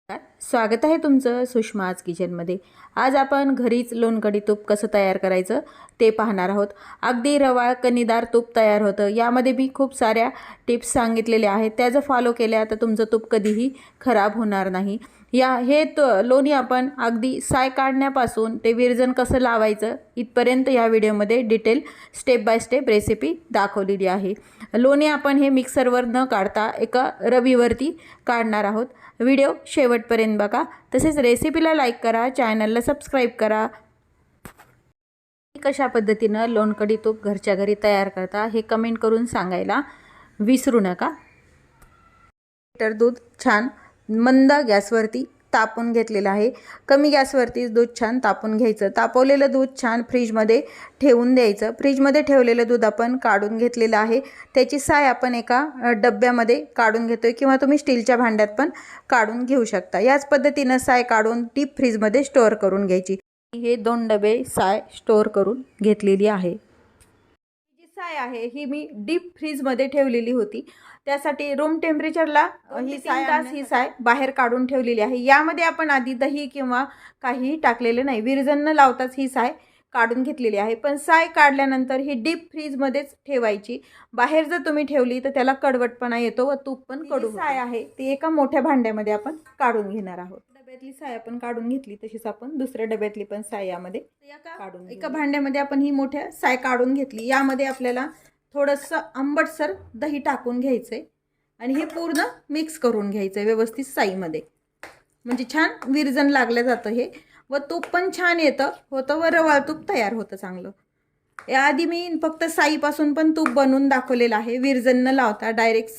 स्वागत आहे तुमचं सुषमाज किचनमध्ये। आज आपण घरीच लोणकढी तूप कसं तयार करायचं ते पाहणार आहोत। अगदी रवाळ कणीदार तूप तयार होतं। यामध्ये मी खूप साऱ्या टिप्स सांगितलेल्या आहेत, त्याचं फॉलो केल्या तर तुमचं तूप कधीही खराब होणार नाही। हे लोणी आपण अगदी साय काढण्यापासून ते विरजन कसं लावायचं इथपर्यंत या व्हिडिओमध्ये detail step by step recipe दाखवलेली आहे। लोणी आपण हे मिक्सरवर न काढता एका रवीवरती काढणार आहोत। व्हिडिओ शेवटपर्यंत बघा, तसेच रेसिपीला लाईक करा, चॅनलला सबस्क्राईब करा। कशा पद्धतीनं लोणकढी तूप घरच्या घरी तयार करता हे कमेंट करून सांगायला विसरू नका। लिटर दूध छान मंद गॅसवरती तापून घेतलेलं आहे। कमी गॅसवरती दूध छान तापून घ्यायचं। तापवलेलं दूध छान फ्रीजमध्ये ठेवून द्यायचं। फ्रीजमध्ये ठेवलेलं दूध आपण काढून घेतलेलं आहे। त्याची साय आपण एका डब्यामध्ये काढून घेतोय किंवा तुम्ही स्टीलच्या भांड्यात पण काढून घेऊ शकता। याच पद्धतीनं साय काढून डीप फ्रीजमध्ये स्टोअर करून घ्यायची। हे 2 डबे साय स्टोअर करून घेतलेली आहे। जी साय आहे ही मी डीप फ्रीजमध्ये ठेवलेली होती, त्यासाठी रूम टेम्परेचरला ही साय बाहेर काढून ठेवलेली आहे। यामध्ये आपण आधी दही किंवा काही टाकलेले नाही, विरजन न लावताच ही साय काढून घेतलेली आहे। पण साय काढल्यानंतर ही डीप फ्रीजमध्येच ठेवायची। बाहेर जर तुम्ही ठेवली तर त्याला कडवटपणा येतो व तूप पण कडू होतं। साय आहे ती एका मोठ्या भांड्यामध्ये आपण काढून घेणार आहोत। डब्यातली साय आपण काढून घेतली, तशीच आपण दुसऱ्या डब्यातली पण साय यामध्ये काढून एका भांड्यामध्ये आपण ही मोठ्या साय काढून घेतली। यामध्ये आपल्याला थोडंसं आंबटसर दही टाकून घ्यायचंय आणि हे पूर्ण मिक्स करून घ्यायचंय व्यवस्थित साईमध्ये, म्हणजे छान विरजन लागलं जातं हे व तूप पण छान होतं व रवाळ तूप तयार होतं चांगलं। याआधी मी फक्त साईपासून पण तूप बनवून दाखवलेलं आहे, विरजन न लावता डायरेक्ट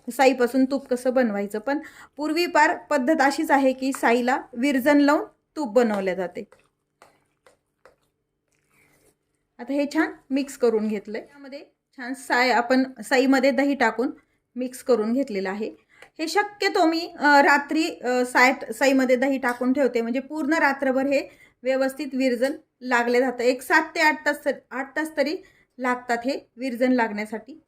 साईपासून तूप कसं बनवायचं। पण पूर्वी पार पद्धत अशीच आहे की साईला विरजन लावून तूप बनवले जाते। आता हे छान मिक्स करून घेतलंय। यामध्ये छान आपण साईमध्ये दही टाकून मिक्स करून घेतलेलं आहे। हे शक्यतो मी रात्री साईमध्ये दही टाकून ठेवते, म्हणजे पूर्ण रात्रभर हे व्यवस्थित विरजन लागले जातं। एक 7 ते 8 तास तरी लागतात हे विरजन लागण्यासाठी।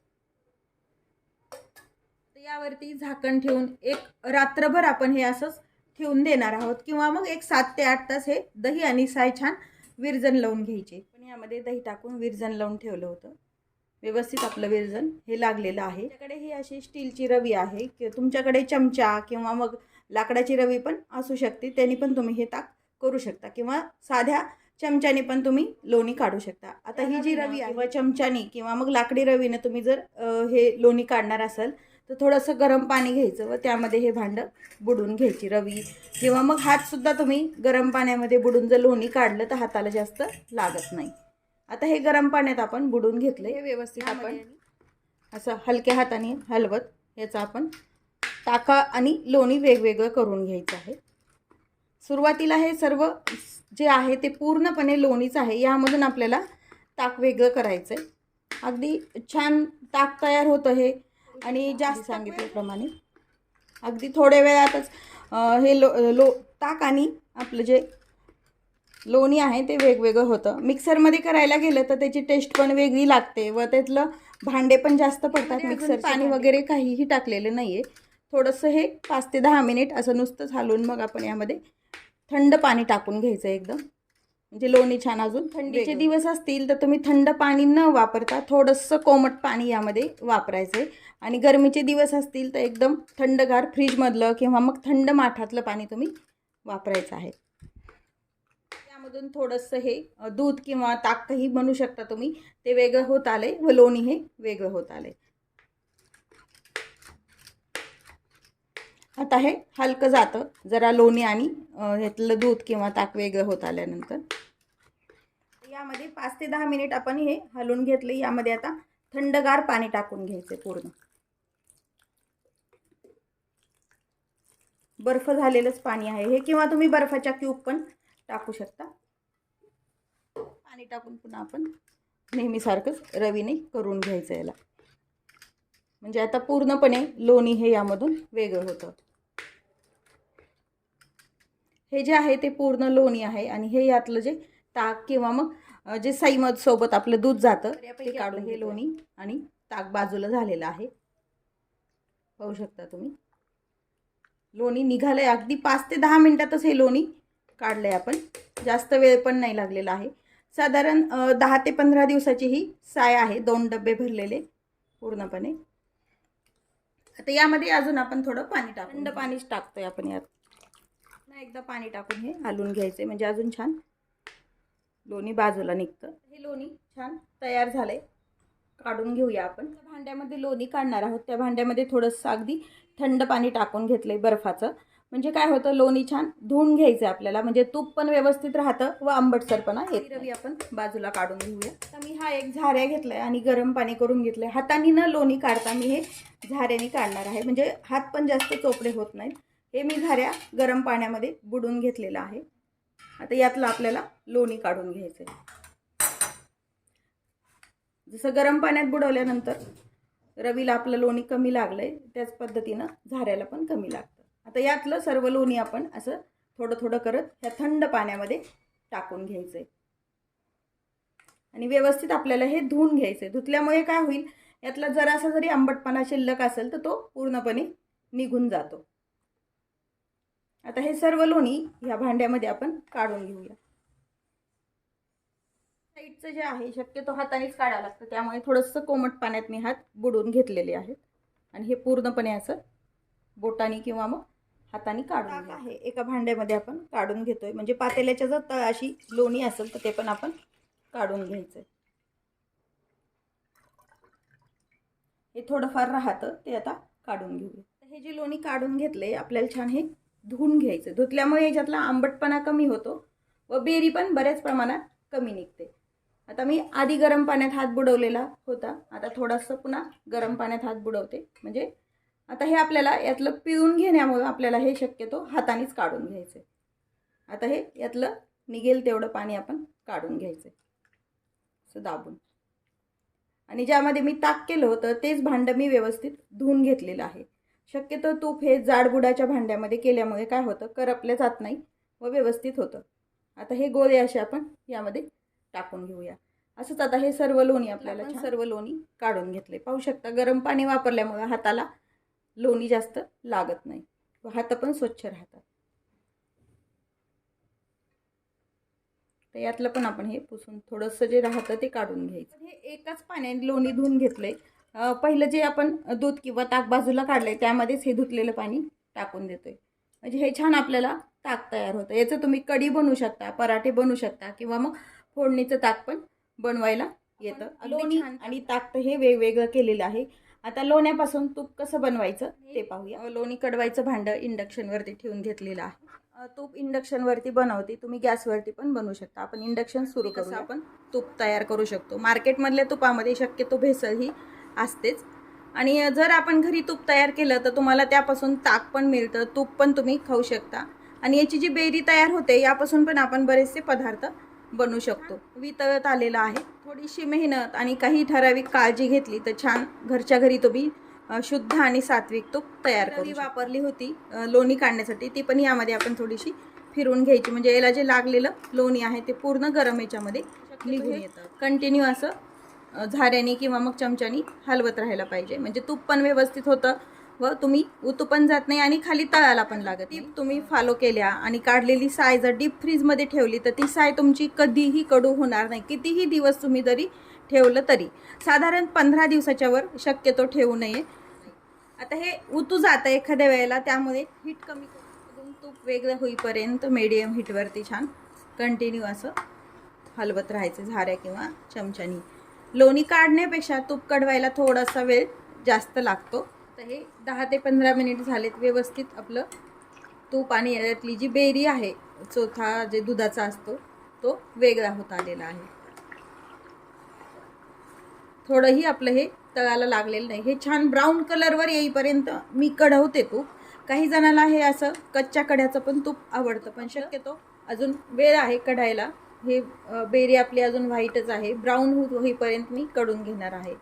यावरती झाकण ठेवून एक रात्रभर आपण हे असंच ठेवून देणार आहोत, किंवा मग एक 7 ते 8 तास हे दही आणि साय छान विरजन लावून घ्यायचे। पण यामध्ये दही टाकून विरजन लावून ठेवलं होतं, व्यवस्थित आपलं विरजन हे लागलेलं आहे। त्याकडे ही अशी स्टीलची रवी आहे, की तुमच्याकडे चमचा किंवा मग लाकडाची रवी पण असू शकते, त्यांनी पण तुम्ही हे ताक करू शकता, किंवा साध्या चमच्याने पण तुम्ही लोणी काढू शकता। आता ही जी रवी आहे, चमच्याने किंवा मग लाकडी रवीने तुम्ही जर हे लोणी काढणार असाल तर थोडंसं गरम पाणी घ्यायचं व त्यामध्ये हे भांडं बुडवून घ्यायची रवी, किंवा मग हातसुद्धा तुम्ही गरम पाण्यामध्ये बुडून जर लोणी काढलं तर हाताला जास्त लागत नाही। आता हे गरम पाण्यात आपण बुडवून घेतले, हे व्यवस्थित आपण असं हलक्या हाताने हलवत याचा आपण टाका आणि लोणी वेगवेगळं करून घ्यायचं आहे। सुरुवातीला हे सर्व जे आहे ते पूर्णपणे लोणीच आहे, यामधून आपल्याला ताक वेगळं करायचं आहे। अगदी छान ताक तयार होतं हे, आणि जास्त सांगितल्याप्रमाणे अगदी थोड्या वेळातच हे ताक आणि आपलं जे लोणी आहे ते वेगवेगळं होतं। मिक्सरमध्ये करायला गेलं तर त्याची टेस्ट पण वेगळी लागते व त्यातलं भांडे पण जास्त पडतात। मिक्सर पाणी वगैरे काहीही टाकलेलं नाही आहे। थोडंसं हे 5 ते 10 मिनिट असं नुसतंच हलवून मग आपण यामध्ये थंड पाणी टाकून घ्यायचं एकदम, म्हणजे लोणी छान अजून। थंडीचे दिवस असतील तर तुम्ही थंड पाणी न वापरता थोडंसं कोमट पाणी यामध्ये वापरायचं आहे, आणि गरमीचे दिवस असतील तर एकदम थंडगार फ्रीजमधलं किंवा मग थंड माठातलं पाणी तुम्ही वापरायचं आहे। त्यामधून थोडंसं हे दूध किंवा ताकही बनवू शकता तुम्ही, ते वेगळं होत आले व लोणी हे वेगळं होत आले। आता हे हलकं जातं जरा लोणी आणि ह्यातलं दूध किंवा ताक वेगळं होत आल्यानंतर। यामध्ये 5 ते 10 मिनिट आपण हे हलवून घेतले। यामध्ये आता थंडगार पाणी टाकून घ्यायचे, पूर्ण बर्फ झालेलंच पाणी आहे हे, किंवा तुम्ही बर्फाच्या क्यूब पण टाकू शकता। पाणी टाकून पुन्हा आपण नेहमीसारखंच रवीने करून घ्यायचं याला, म्हणजे आता पूर्णपणे लोणी हे यामधून वेगळं होतं। हे जे आहे ते पूर्ण लोणी आहे, आणि हे यातलं जे ताक किंवा मग जे साईमध सोबत आपलं दूध जातं ते काढून हे लोणी आणि ताक बाजूला झालेलं आहे, पाहू शकता तुम्ही। लोणी निघालंय. अगदी 5 ते 10 मिनिटातच हे लोणी काढलंय आपण. जास्त वेळ पण नाही लागलेला आहे. साधारण 10 ते 15 दिवसाची ही साय आहे. 2 डबे भरलेले पूर्णपणे. आता यामध्ये अजून आपण थोडं पाणी टाकू. थंड पाणीच टाकतोय आपण यात. एकदा पाणी टाकून हे हलवून घ्यायचे म्हणजे अजून छान लोणी बाजूला निघतं. हे लोणी छान तयार झालंय. काढून घेऊया आपण. भांड्यामध्ये लोणी काढणार आहोत. त्या भांड्यामध्ये थोडंसं अगदी थंड पाणी टाकून घेतलंय बर्फाचं. म्हणजे काय होतं, लोणी छान धुवून घ्यायचं आपल्याला, म्हणजे तूप पण व्यवस्थित राहतं व आंबटसरपणा येत. रवी आपण बाजूला काढून घेऊया. आता मी हा एक झाऱ्या घेतलाय आणि गरम पाणी करून घेतलंय. हाताने न लोणी काढता मी हे झाऱ्याने काढणार आहे, म्हणजे हात पण जास्त चोपडे होत नाहीत. हे मी झाऱ्या गरम पाण्यामध्ये बुडवून घेतलेलं आहे. आता यातलं आपल्याला लोणी काढून घ्यायचं आहे. जसं गरम पाण्यात बुडवल्यानंतर रवीला आपलं लोणी कमी लागलंय, त्याच पद्धतीनं झाऱ्याला पण कमी लागतं. आता यातलं सर्व लोणी आपण असं थोडं थोडं करत ह्या थंड पाण्यामध्ये टाकून घ्यायचंय आणि व्यवस्थित आपल्याला हे धुवून घ्यायचंय. धुतल्यामुळे काय होईल, यातला जरासा जरी आंबटपणा शिल्लक असेल तर तो पूर्णपणे निघून जातो. आता हे सर्व लोणी ह्या भांड्यामध्ये आपण काढून घेऊया. साईडचं जे आहे शक्यतो हातानेच काढावं लागतं, त्यामुळे थोडंसं कोमट पाण्यात मी हात बुडवून घेतलेले आहेत आणि हे पूर्णपणे असं बोटाने किंवा मग हाताने काढून आहे. एका भांड्यामध्ये आपण काढून घेतोय, म्हणजे पातेल्याच्या जर तळाशी लोणी असेल तर ते पण आपण काढून घ्यायचंय. हे थोडंफार राहतं ते आता काढून घेऊया. हे जे लोणी काढून घेतले आपल्याला छान हे धुवून घ्यायचं. धुतल्यामुळे याच्यातला आंबटपणा कमी होतो व बेरी पण बऱ्याच प्रमाणात कमी निघते. आता मी आधी गरम पाण्यात हात बुडवलेला होता, आता थोडंसं पुन्हा गरम पाण्यात हात बुडवते. म्हणजे आता हे आपल्याला यातलं पिळून घेण्यामुळे आपल्याला हे शक्यतो हातानेच काढून घ्यायचं. आता हे यातलं निघेल तेवढं पाणी आपण काढून घ्यायचं असं दाबून. आणि ज्यामध्ये मी ताक केलं होतं तेच भांडं मी व्यवस्थित धुवून घेतलेलं आहे. शक्यतो तूप हे जाडबुडाच्या भांड्यामध्ये केल्यामुळे काय होतं, करपले जात नाही व व्यवस्थित होतं. आता हे गोळे असे आपण यामध्ये टाकून घेऊया. असंच आता हे सर्व लोणी आपल्याला सर्व लोणी काढून घेतले. पाहू शकता गरम पाणी वापरल्यामुळे हाताला लोणी जास्त लागत नाही व हात पण स्वच्छ राहतात. तर यातलं पण आपण हे पुसून थोडंसं जे राहतं ते काढून घ्यायचं. हे एकाच पाण्याने लोणी धुवून घेतलंय. पहिलं जे आपण दूध किंवा ताक बाजूला काढलंय त्यामध्येच हे धुतलेलं पाणी टाकून देतोय. म्हणजे हे छान आपल्याला ताक तयार होतं. याचं तुम्ही कढी बनवू शकता, पराठे बनवू शकता किंवा मग फोडणीचं ताक पण बनवायला येतं. लोणी आणि ताक तर हे वेगवेगळं केलेलं आहे. आता लोण्यापासून तूप कसं बनवायचं ते पाहूया. लोणी कडवायचं भांडं इंडक्शनवरती ठेवून घेतलेलं आहे. तूप इंडक्शनवरती बनवते, तुम्ही गॅसवरती पण बनवू शकता. आपण इंडक्शन सुरू करून आपण तूप तयार करू शकतो. मार्केटमधल्या तुपामध्ये शक्यतो भेसळ ही असतेच आणि जर आपण घरी तूप तयार केलं तर तुम्हाला त्यापासून ताक पण मिळतं, तूप पण तुम्ही खाऊ शकता. आणि याची जी बेरी तयार होते यापासून पण आपण बरेचसे पदार्थ बनवू शकतो. वितळत आलेला आहे. थोडीशी मेहनत आणि काही ठराविक काळजी घेतली तर छान घरच्या घरी तुम्ही शुद्ध आणि सात्विक तूप तयार करू. वापरली होती लोणी काढण्यासाठी, ती पण यामध्ये आपण थोडीशी फिरवून घ्यायची, म्हणजे याला जे लागलेलं लोणी आहे ते पूर्ण गरम याच्यामध्ये निघून येतं. कंटिन्यू असं झाऱ्याने किंवा मग चमच्यानी हलवत राहायला पाहिजे, म्हणजे तूप पण व्यवस्थित होतं व तुम्ही उतू पण जात नाही आणि खाली तळाला पण लागत नाही. तुम्ही फॉलो केल्या आणि काढलेली साय जर डीप फ्रीजमध्ये ठेवली तर ती साय तुमची कधीही कडू होणार नाही. कितीही दिवस तुम्ही जरी ठेवलं तरी साधारण 15 दिवसाच्या वर शक्यतो ठेवू नये. आता हे उतू जातं एखाद्या वेळेला, त्यामुळे हीट कमी करून तूप वेगळं होईपर्यंत मीडियम हीटवरती छान कंटिन्यू असं हलवत राहायचं झाऱ्या किंवा चमच्यानी. लोणी काढण्यापेक्षा तूप कडवायला थोडासा वेळ जास्त लागतो. तर हे 10 ते 15 मिनिट झालेत. व्यवस्थित आपलं तूप आणि यातली जी बेरी आहे, चोथा जे दुधाचा असतो तो वेगळा होत आलेला आहे. थोडंही आपलं हे तळाला लागलेलं नाही. हे छान ब्राऊन कलरवर येईपर्यंत मी कढवते तूप. काही जणांना हे असं कच्च्या कढ्याचं पण तूप आवडतं, पण शक्यतो अजून वेळ आहे कढायला. हे बेरी आपली अजून व्हाईटच आहे. ब्राऊन होईपर्यंत मी कढून घेणार आहे.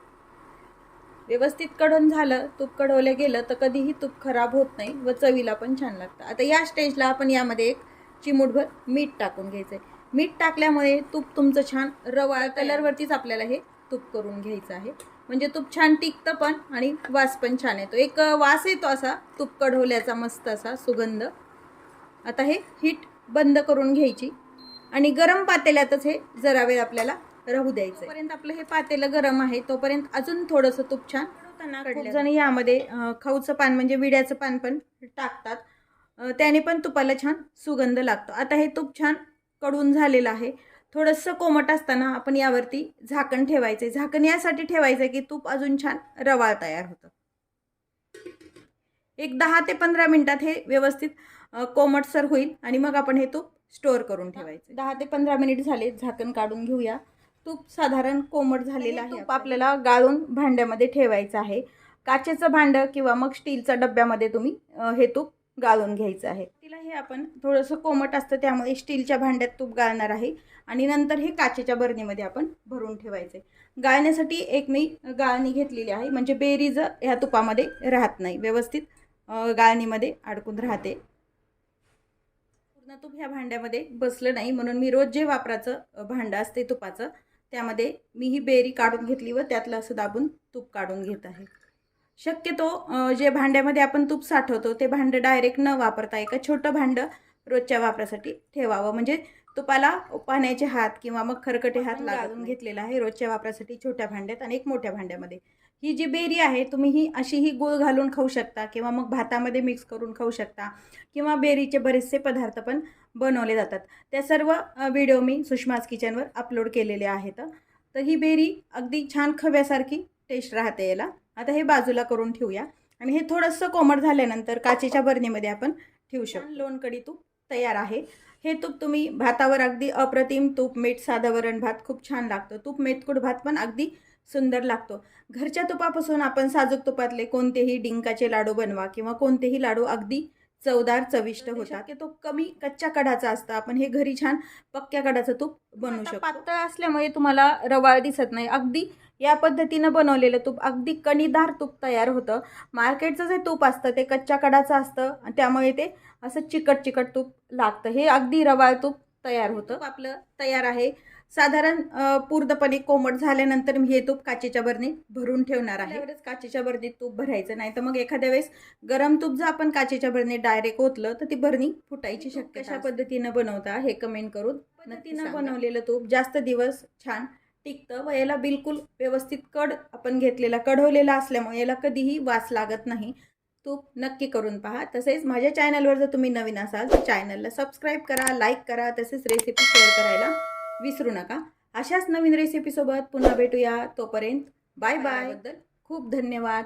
व्यवस्थित कढून झालं, तूप कढवलं गेलं तर कधीही तूप खराब होत नाही व चवीला पण छान लागतं. आता या स्टेजला आपण यामध्ये एक चिमूटभर मीठ टाकून घ्यायचं आहे. मीठ टाकल्यामुळे तूप तुमचं छान रवाळ कलरवरतीच आपल्याला हे तूप करून घ्यायचं आहे. म्हणजे तूप छान टिकतं पण आणि वास पण छान येतो. एक वास येतो असा तूप कढवल्याचा मस्त असा सुगंध. आता हे हीट बंद करून घ्यायची आणि गरम पातेल्यातच हे जरा वेळ आपल्याला राहू द्यायचं. तोपर्यंत आपलं हे पातेलं गरम आहे तोपर्यंत अजून थोडंसं तूप छान खूप जण यामध्ये खाऊचं पान म्हणजे विड्याचं पान पण टाकतात. त्याने पण तुपाला छान सुगंध लागतो. आता हे तूप छान कडून झालेलं आहे. थोडंसं कोमट असताना आपण यावरती झाकण ठेवायचं. झाकण यासाठी ठेवायचं की तूप अजून छान रवाळ तयार होतं. एक 10 ते 15 मिनिटात हे व्यवस्थित कोमटसर होईल आणि मग आपण हे तूप स्टोअर करून ठेवायचं. 10 ते 15 मिनिट झाले, झाकण काढून घेऊया. तूप साधारण कोमट झालेलं आहे. तूप आपल्याला गाळून भांड्यामध्ये ठेवायचं आहे. काचेचं भांडं किंवा मग स्टीलच्या डब्यामध्ये तुम्ही हे तूप गाळून घ्यायचं आहे. तिला हे आपण थोडंसं कोमट असतं त्यामुळे स्टीलच्या भांड्यात तूप गाळणार आहे आणि नंतर हे काचेच्या बरणीमध्ये आपण भरून ठेवायचे. गाळण्यासाठी एक मी गाळणी घेतलेली आहे म्हणजे बेरीज ह्या तुपामध्ये राहत नाही, व्यवस्थित गाळणीमध्ये अडकून राहते. पूर्ण तूप ह्या भांड्यामध्ये बसलं नाही म्हणून मी रोज जे वापराचं भांडं असते तुपाचं त्यामध्ये मी ही बेरी काढून घेतली व त्यातलं असं दाबून तूप काढून घेत आहे. शक्यतो जे भांड्यामध्ये आपण तूप साठवतो ते भांडं डायरेक्ट न वापरता एका छोटं भांडं रोजच्या वापरासाठी ठेवावं. म्हणजे तुपाला पाण्याचे हात किंवा मग खरकटे हात लागून घेतलेला आहे रोजच्या वापरासाठी छोट्या भांड्यात आणि एक मोठ्या भांड्यामध्ये. ही जी बेरी आहे तुम्ही ही अशीही गूळ घालून खाऊ शकता किंवा मग भातामध्ये मिक्स करून खाऊ शकता किंवा बेरीचे बरेचसे पदार्थ पण बनवले जातात. त्या सर्व व्हिडिओ मी सुषमाज किचनवर अपलोड केलेले आहेत. तर ही बेरी अगदी छान खव्यासारखी टेस्ट राहते याला. आता हे बाजूला करून ठेवूया आणि हे थोडंसं कोमट झाल्यानंतर काचेच्या बरणीमध्ये आपण ठेवू शकतो. लोणकढी तूप तयार आहे. हे तूप तुम्ही भातावर अगदी अप्रतिम तूप मीठ साधं वरण भात खूप छान लागतो. तूप मेथकूट भात पण अगदी सुंदर लागतो. घरच्या तुपापासून आपण साजूक तुपातले कोणतेही डिंकाचे लाडू बनवा किंवा कोणतेही लाडू अगदी चवदार चविष्ट होतात. की तो कमी कच्च्या कडाचा असतं. आपण हे घरी छान पक्क्या कडाचं तूप बनवू शकतो. पातळ असल्यामुळे तुम्हाला रवाळ दिसत नाही. अगदी या पद्धतीनं बनवलेलं तूप अगदी कणीदार तूप तयार होतं. मार्केटचं जे तूप असतं ते कच्च्या कडाचं असतं त्यामुळे ते असं चिकट चिकट तूप लागतं. हे अगदी रवाळ तूप तयार होतं. आपलं तयार आहे. साधारण पूर्णपणे कोमट झाल्यानंतर मी हे तूप काचेच्या बरणीत भरून ठेवणार आहे. त्यावरच काचेच्या बरणीत तूप भरायचं नाही तर मग एखाद्या वेळेस गरम तूप जर आपण काचेच्या बरणीत डायरेक्ट ओतलं तर ती बरणी फुटायची शक्यता. कशा पद्धतीनं बनवता हे कमेंट करून पद्धतीनं बनवलेलं तूप जास्त दिवस छान टिकतं व याला बिलकुल व्यवस्थित कड आपण घेतलेला कढवलेला असल्यामुळे याला कधीही वास लागत नाही. तूप नक्की करून पहा. तसेच माझ्या चॅनलवर जर तुम्ही नवीन असाल तर चॅनलला सबस्क्राईब करा, लाईक करा, तसेच रेसिपी शेअर करायला विसरू नका. अशाच नवीन रेसिपीसोबत पुन्हा भेटूया. तोपर्यंत बाय बाय. खूप धन्यवाद.